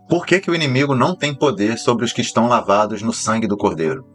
Por que que o inimigo não tem poder sobre os que estão lavados no sangue do Cordeiro?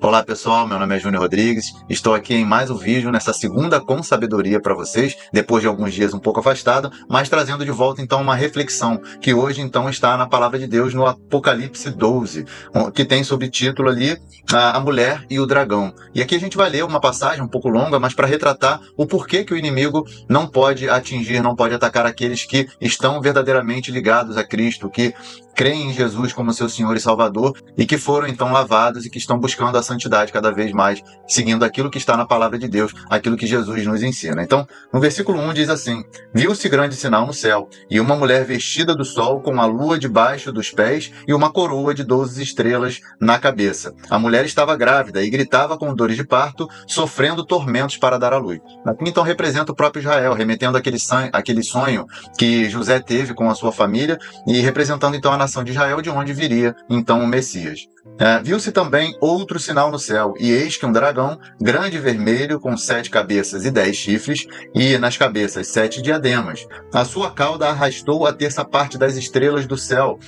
Olá pessoal, meu nome é Júnior Rodrigues, estou aqui em mais um vídeo nessa segunda com sabedoria para vocês, depois de alguns dias um pouco afastado, mas trazendo de volta então uma reflexão, que hoje então está na Palavra de Deus no Apocalipse 12, que tem sob título ali a mulher e o dragão. E aqui a gente vai ler uma passagem um pouco longa, mas para retratar o porquê que o inimigo não pode atingir, não pode atacar aqueles que estão verdadeiramente ligados a Cristo, que creem em Jesus como seu Senhor e Salvador e que foram então lavados e que estão buscando a santidade cada vez mais, seguindo aquilo que está na palavra de Deus, aquilo que Jesus nos ensina. Então, no versículo 1 diz assim: Viu-se grande sinal no céu, e uma mulher vestida do sol, com a lua debaixo dos pés e uma coroa de 12 estrelas na cabeça. A mulher estava grávida e gritava com dores de parto, sofrendo tormentos para dar à luz. Aqui então representa o próprio Israel, remetendo aquele sonho que José teve com a sua família e representando então a nação de Israel, de onde viria então o Messias. Viu-se também outro sinal no céu, e eis que um dragão, grande e vermelho, com 7 cabeças e 10 chifres, e nas cabeças 7 diademas. A sua cauda arrastou a terça parte das estrelas do céu,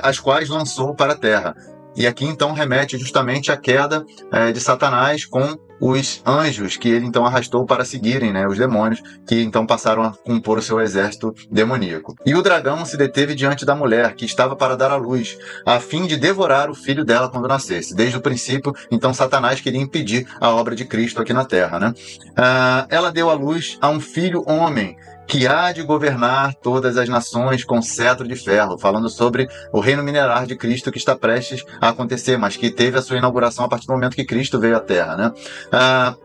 as quais lançou para a terra. E aqui então remete justamente à queda de Satanás com os anjos que ele então arrastou para seguirem, os demônios, que então passaram a compor o seu exército demoníaco. E o dragão se deteve diante da mulher, que estava para dar à luz, a fim de devorar o filho dela quando nascesse. Desde o princípio, então, Satanás queria impedir a obra de Cristo aqui na Terra, Ela deu à luz a um filho homem, que há de governar todas as nações com cetro de ferro, falando sobre o reino milenar de Cristo que está prestes a acontecer, mas que teve a sua inauguração a partir do momento que Cristo veio à Terra,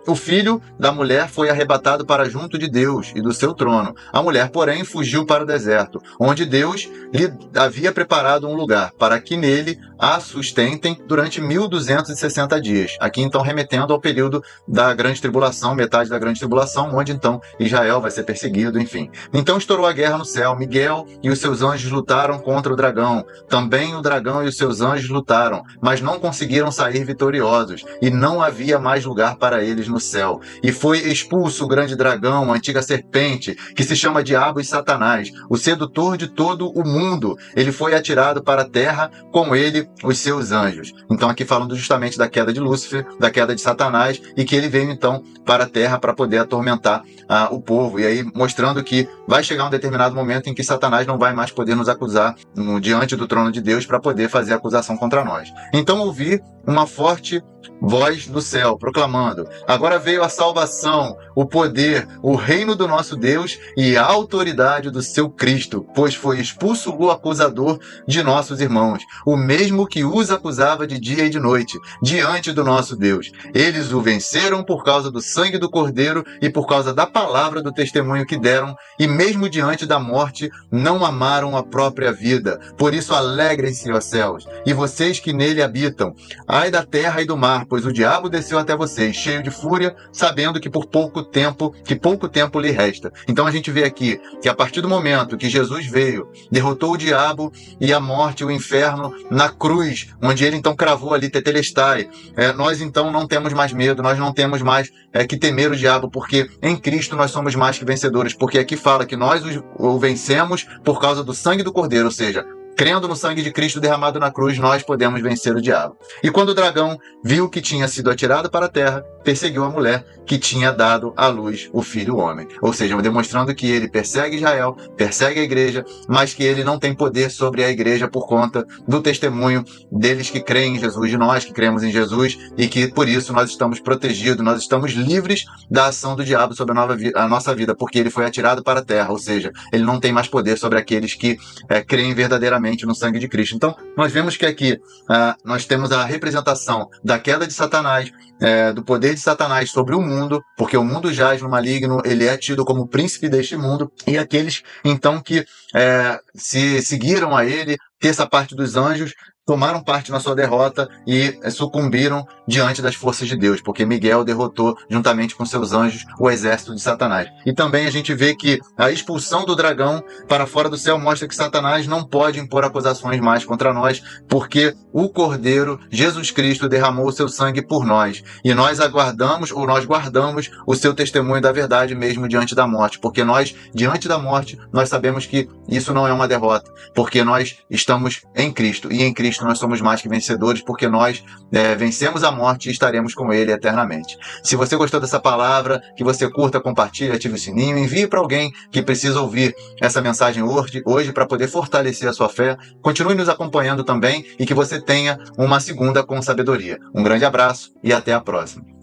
O filho da mulher foi arrebatado para junto de Deus e do seu trono. A mulher, porém, fugiu para o deserto, onde Deus lhe havia preparado um lugar, para que nele a sustentem durante 1260 dias. Aqui, então, remetendo ao período da grande tribulação, metade da grande tribulação, onde, então, Israel vai ser perseguido, enfim. Então estourou a guerra no céu. Miguel e os seus anjos lutaram contra o dragão. Também o dragão e os seus anjos lutaram, mas não conseguiram sair vitoriosos, e não havia mais lugar para eles no céu. E foi expulso o grande dragão, a antiga serpente, que se chama Diabo e Satanás, o sedutor de todo o mundo. Ele foi atirado para a terra, com ele os seus anjos. Então aqui falando justamente da queda de Lúcifer, da queda de Satanás, e que ele veio então para a terra para poder atormentar o povo. E aí mostrando que vai chegar um determinado momento em que Satanás não vai mais poder nos acusar diante do trono de Deus para poder fazer acusação contra nós. Então ouvi uma forte voz do céu, proclamando: agora veio a salvação, o poder, o reino do nosso Deus e a autoridade do seu Cristo, pois foi expulso o acusador de nossos irmãos, o mesmo que os acusava de dia e de noite, diante do nosso Deus. Eles o venceram por causa do sangue do Cordeiro e por causa da palavra do testemunho que deram, e mesmo diante da morte não amaram a própria vida. Por isso alegrem-se, ó céus, e vocês que nele habitam. Ai da terra e do mar, pois o diabo desceu até vocês, cheio de fúria, sabendo que pouco tempo lhe resta. Então a gente vê aqui que a partir do momento que Jesus veio, derrotou o diabo e a morte, o inferno, na cruz, onde ele então cravou ali tetelestai, nós então não temos mais medo, nós não temos mais que temer o diabo, porque em Cristo nós somos mais que vencedores, porque aqui fala que nós o vencemos por causa do sangue do Cordeiro, ou seja, crendo no sangue de Cristo derramado na cruz, nós podemos vencer o diabo. E quando o dragão viu que tinha sido atirado para a terra, perseguiu a mulher que tinha dado à luz o filho homem. Ou seja, demonstrando que ele persegue Israel, persegue a igreja, mas que ele não tem poder sobre a igreja por conta do testemunho deles que creem em Jesus, de nós que cremos em Jesus, e que por isso nós estamos protegidos, nós estamos livres da ação do diabo sobre a nossa vida, porque ele foi atirado para a terra, ou seja, ele não tem mais poder sobre aqueles que creem verdadeiramente no sangue de Cristo. Então, nós vemos que aqui nós temos a representação da queda de Satanás, do poder de Satanás sobre o mundo, porque o mundo jaz no maligno, ele é tido como príncipe deste mundo, e aqueles, então, que se seguiram a ele, terça parte dos anjos, tomaram parte na sua derrota e sucumbiram diante das forças de Deus, porque Miguel derrotou, juntamente com seus anjos, o exército de Satanás. E também a gente vê que a expulsão do dragão para fora do céu mostra que Satanás não pode impor acusações mais contra nós, porque o Cordeiro, Jesus Cristo, derramou o seu sangue por nós. E nós aguardamos, ou nós guardamos, o seu testemunho da verdade mesmo diante da morte, porque nós, diante da morte, nós sabemos que isso não é uma derrota, porque nós estamos em Cristo, e em Cristo nós somos mais que vencedores, porque nós vencemos a morte e estaremos com Ele eternamente. Se você gostou dessa palavra, que você curta, compartilhe, ative o sininho, envie para alguém que precisa ouvir essa mensagem hoje para poder fortalecer a sua fé. Continue nos acompanhando também e que você tenha uma segunda com sabedoria. Um grande abraço e até a próxima.